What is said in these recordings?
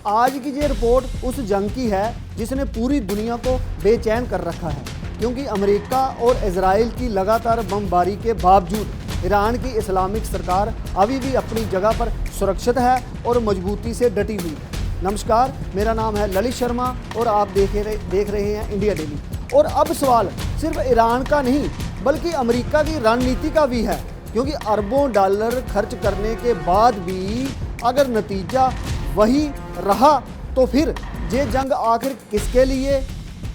आज की ये रिपोर्ट उस जंग की है जिसने पूरी दुनिया को बेचैन कर रखा है, क्योंकि अमेरिका और इजराइल की लगातार बमबारी के बावजूद ईरान की इस्लामिक सरकार अभी भी अपनी जगह पर सुरक्षित है और मजबूती से डटी हुई है। नमस्कार, मेरा नाम है ललित शर्मा और आप देख रहे हैं इंडिया डेली। और अब सवाल सिर्फ ईरान का नहीं बल्कि अमेरिका की रणनीति का भी है, क्योंकि अरबों डॉलर खर्च करने के बाद भी अगर नतीजा वही रहा तो फिर ये जंग आखिर किसके लिए,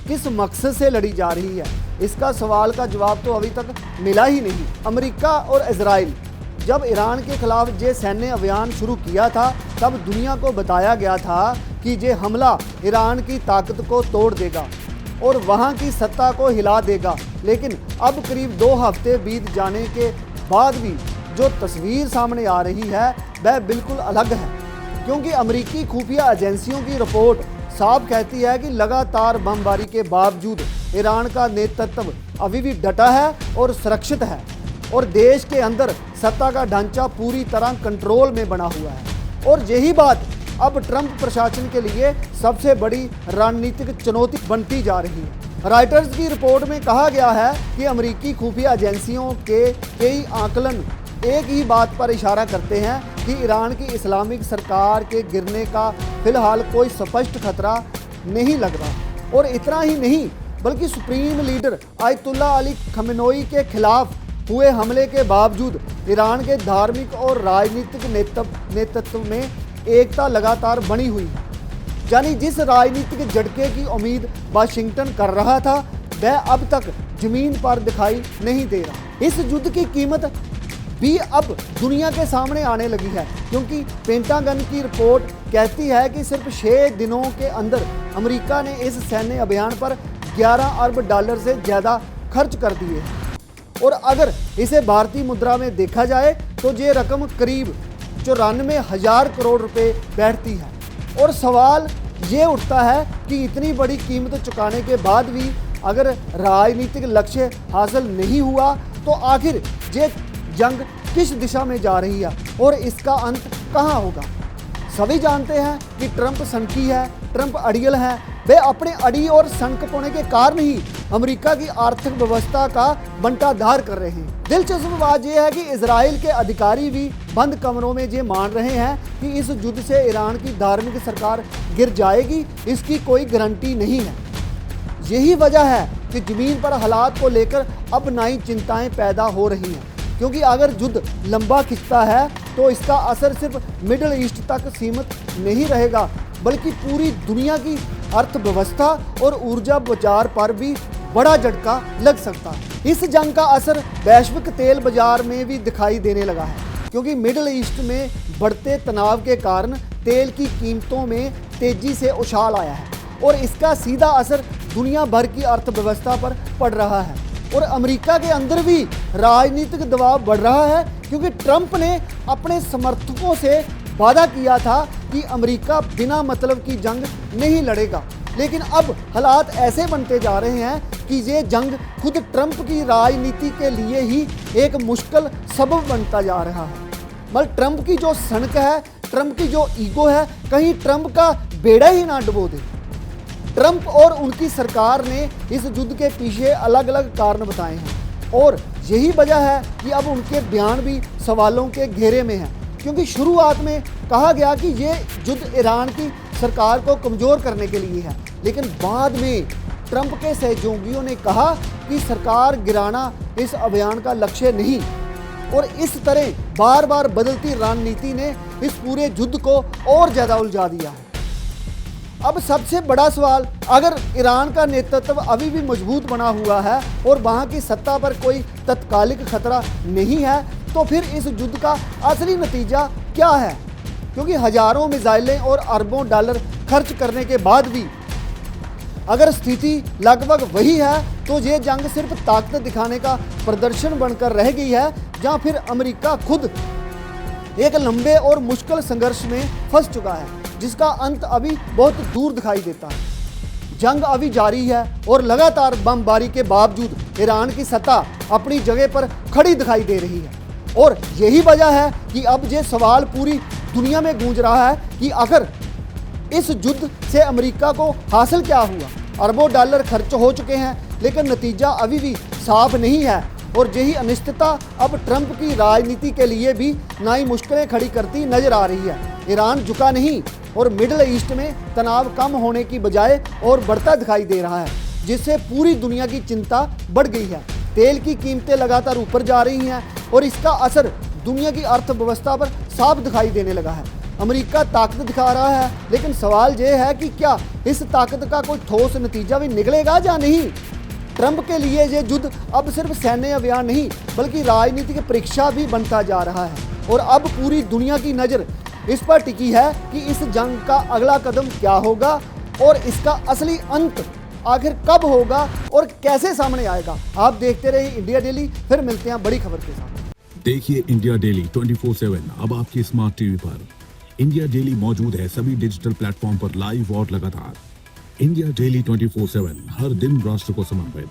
किस मकसद से लड़ी जा रही है, इसका सवाल का जवाब तो अभी तक मिला ही नहीं। अमेरिका और इजराइल जब ईरान के खिलाफ ये सैन्य अभियान शुरू किया था तब दुनिया को बताया गया था कि ये हमला ईरान की ताकत को तोड़ देगा और वहाँ की सत्ता को हिला देगा। लेकिन अब करीब 2 हफ्ते बीत जाने के बाद भी जो तस्वीर सामने आ रही है वह बिल्कुल अलग है, क्योंकि अमेरिकी खुफिया एजेंसियों की रिपोर्ट साफ कहती है कि लगातार बमबारी के बावजूद ईरान का नेतृत्व अभी भी डटा है और सुरक्षित है और देश के अंदर सत्ता का ढांचा पूरी तरह कंट्रोल में बना हुआ है। और यही बात अब ट्रंप प्रशासन के लिए सबसे बड़ी रणनीतिक चुनौती बनती जा रही है। रॉयटर्स की रिपोर्ट में कहा गया है कि अमेरिकी खुफिया एजेंसियों के कई आकलन एक ही बात पर इशारा करते हैं कि ईरान की इस्लामिक सरकार के गिरने का फिलहाल कोई स्पष्ट खतरा नहीं लग रहा। और इतना ही नहीं बल्कि supreme leader ayatollah Ali Khamenei के खिलाफ हुए हमले के बावजूद ईरान के धार्मिक और राजनीतिक नेतृत्व में एकता लगातार बनी हुई है। यानी जिस राजनीतिक झटके की उम्मीद वाशिंगटन कर रहा था वह अब तक जमीन पर दिखाई नहीं दे रहा। इस युद्ध की कीमत भी अब दुनिया के सामने आने लगी है, क्योंकि पेंटागन की रिपोर्ट कहती है कि सिर्फ 6 दिनों के अंदर अमेरिका ने इस सैन्य अभियान पर 11 अरब डॉलर से ज़्यादा खर्च कर दिए हैं। और अगर इसे भारतीय मुद्रा में देखा जाए तो ये रकम करीब 94,000 करोड़ रुपए बैठती है। और सवाल ये उठता है कि इतनी बड़ी कीमत चुकाने के बाद भी अगर राजनीतिक लक्ष्य हासिल नहीं हुआ तो आखिर ये जंग किस दिशा में जा रही है और इसका अंत कहां होगा। सभी जानते हैं कि ट्रंप सनकी है, ट्रंप अड़ियल है। वे अपने अड़ी और सनक होने के कारण ही अमेरिका की आर्थिक व्यवस्था का बंटाधार कर रहे हैं। दिलचस्प बात यह है कि इजराइल के अधिकारी भी बंद कमरों में ये मान रहे हैं कि इस युद्ध से ईरान की धार्मिक सरकार गिर जाएगी, इसकी कोई गारंटी नहीं है। यही वजह है कि जमीन पर हालात को लेकर अब नई चिंताएं पैदा हो रही हैं, क्योंकि अगर युद्ध लंबा खिंचता है तो इसका असर सिर्फ मिडिल ईस्ट तक सीमित नहीं रहेगा बल्कि पूरी दुनिया की अर्थव्यवस्था और ऊर्जा बाजार पर भी बड़ा झटका लग सकता है। इस जंग का असर वैश्विक तेल बाजार में भी दिखाई देने लगा है, क्योंकि मिडिल ईस्ट में बढ़ते तनाव के कारण तेल की कीमतों में तेजी से उछाल आया है और इसका सीधा असर दुनिया भर की अर्थव्यवस्था पर पड़ रहा है। और अमेरिका के अंदर भी राजनीतिक दबाव बढ़ रहा है, क्योंकि ट्रंप ने अपने समर्थकों से वादा किया था कि अमेरिका बिना मतलब की जंग नहीं लड़ेगा। लेकिन अब हालात ऐसे बनते जा रहे हैं कि ये जंग खुद ट्रंप की राजनीति के लिए ही एक मुश्किल सबब बनता जा रहा है। मतलब ट्रंप की जो सनक है, ट्रंप की जो ईगो है, कहीं ट्रंप का बेड़ा ही ना डुबो दे। ट्रंप और उनकी सरकार ने इस युद्ध के पीछे अलग अलग कारण बताए हैं और यही वजह है कि अब उनके बयान भी सवालों के घेरे में हैं, क्योंकि शुरुआत में कहा गया कि ये युद्ध ईरान की सरकार को कमज़ोर करने के लिए है, लेकिन बाद में ट्रंप के सहयोगियों ने कहा कि सरकार गिराना इस अभियान का लक्ष्य नहीं। और इस तरह बार बार बदलती रणनीति ने इस पूरे युद्ध को और ज़्यादा उलझा दिया है। अब सबसे बड़ा सवाल, अगर ईरान का नेतृत्व अभी भी मजबूत बना हुआ है और वहाँ की सत्ता पर कोई तत्कालिक खतरा नहीं है तो फिर इस युद्ध का असली नतीजा क्या है, क्योंकि हजारों मिसाइलें और अरबों डॉलर खर्च करने के बाद भी अगर स्थिति लगभग वही है तो ये जंग सिर्फ ताकत दिखाने का प्रदर्शन बनकर रह गई है, जहाँ फिर अमेरिका खुद एक लंबे और मुश्किल संघर्ष में फंस चुका है जिसका अंत अभी बहुत दूर दिखाई देता है। जंग अभी जारी है और लगातार बमबारी के बावजूद ईरान की सत्ता अपनी जगह पर खड़ी दिखाई दे रही है और यही वजह है कि अब ये सवाल पूरी दुनिया में गूंज रहा है कि अगर इस युद्ध से अमेरिका को हासिल क्या हुआ? अरबों डॉलर खर्च हो चुके हैं, लेकिन नतीजा अभी भी साफ नहीं है और यही अनिश्चितता अब ट्रंप की राजनीति के लिए भी नई मुश्किलें खड़ी करती नजर आ रही है। ईरान झुका नहीं और मिडिल ईस्ट में तनाव कम होने की बजाय और बढ़ता दिखाई दे रहा है, जिससे पूरी दुनिया की चिंता बढ़ गई है। तेल की कीमतें लगातार ऊपर जा रही हैं और इसका असर दुनिया की अर्थव्यवस्था पर साफ दिखाई देने लगा है। अमेरिका ताकत दिखा रहा है, लेकिन सवाल ये है कि क्या इस ताकत का कोई ठोस नतीजा भी निकलेगा या नहीं? ट्रंप के लिए ये युद्ध अब सिर्फ सैन्य अभियान नहीं बल्कि राजनीतिक परीक्षा भी बनता जा रहा है और अब पूरी दुनिया की नज़र इस पर टिकी है कि इस जंग का अगला कदम क्या होगा और इसका असली अंत आखिर कब होगा और कैसे सामने आएगा। आप देखते रहिए इंडिया डेली, फिर मिलते हैं बड़ी खबर के साथ। देखिए इंडिया डेली 24/7 अब आपकी स्मार्ट टीवी पर। इंडिया डेली मौजूद है सभी डिजिटल प्लेटफॉर्म पर लाइव और लगातार। इंडिया डेली 24/7 हर दिन राष्ट्र को समर्पित।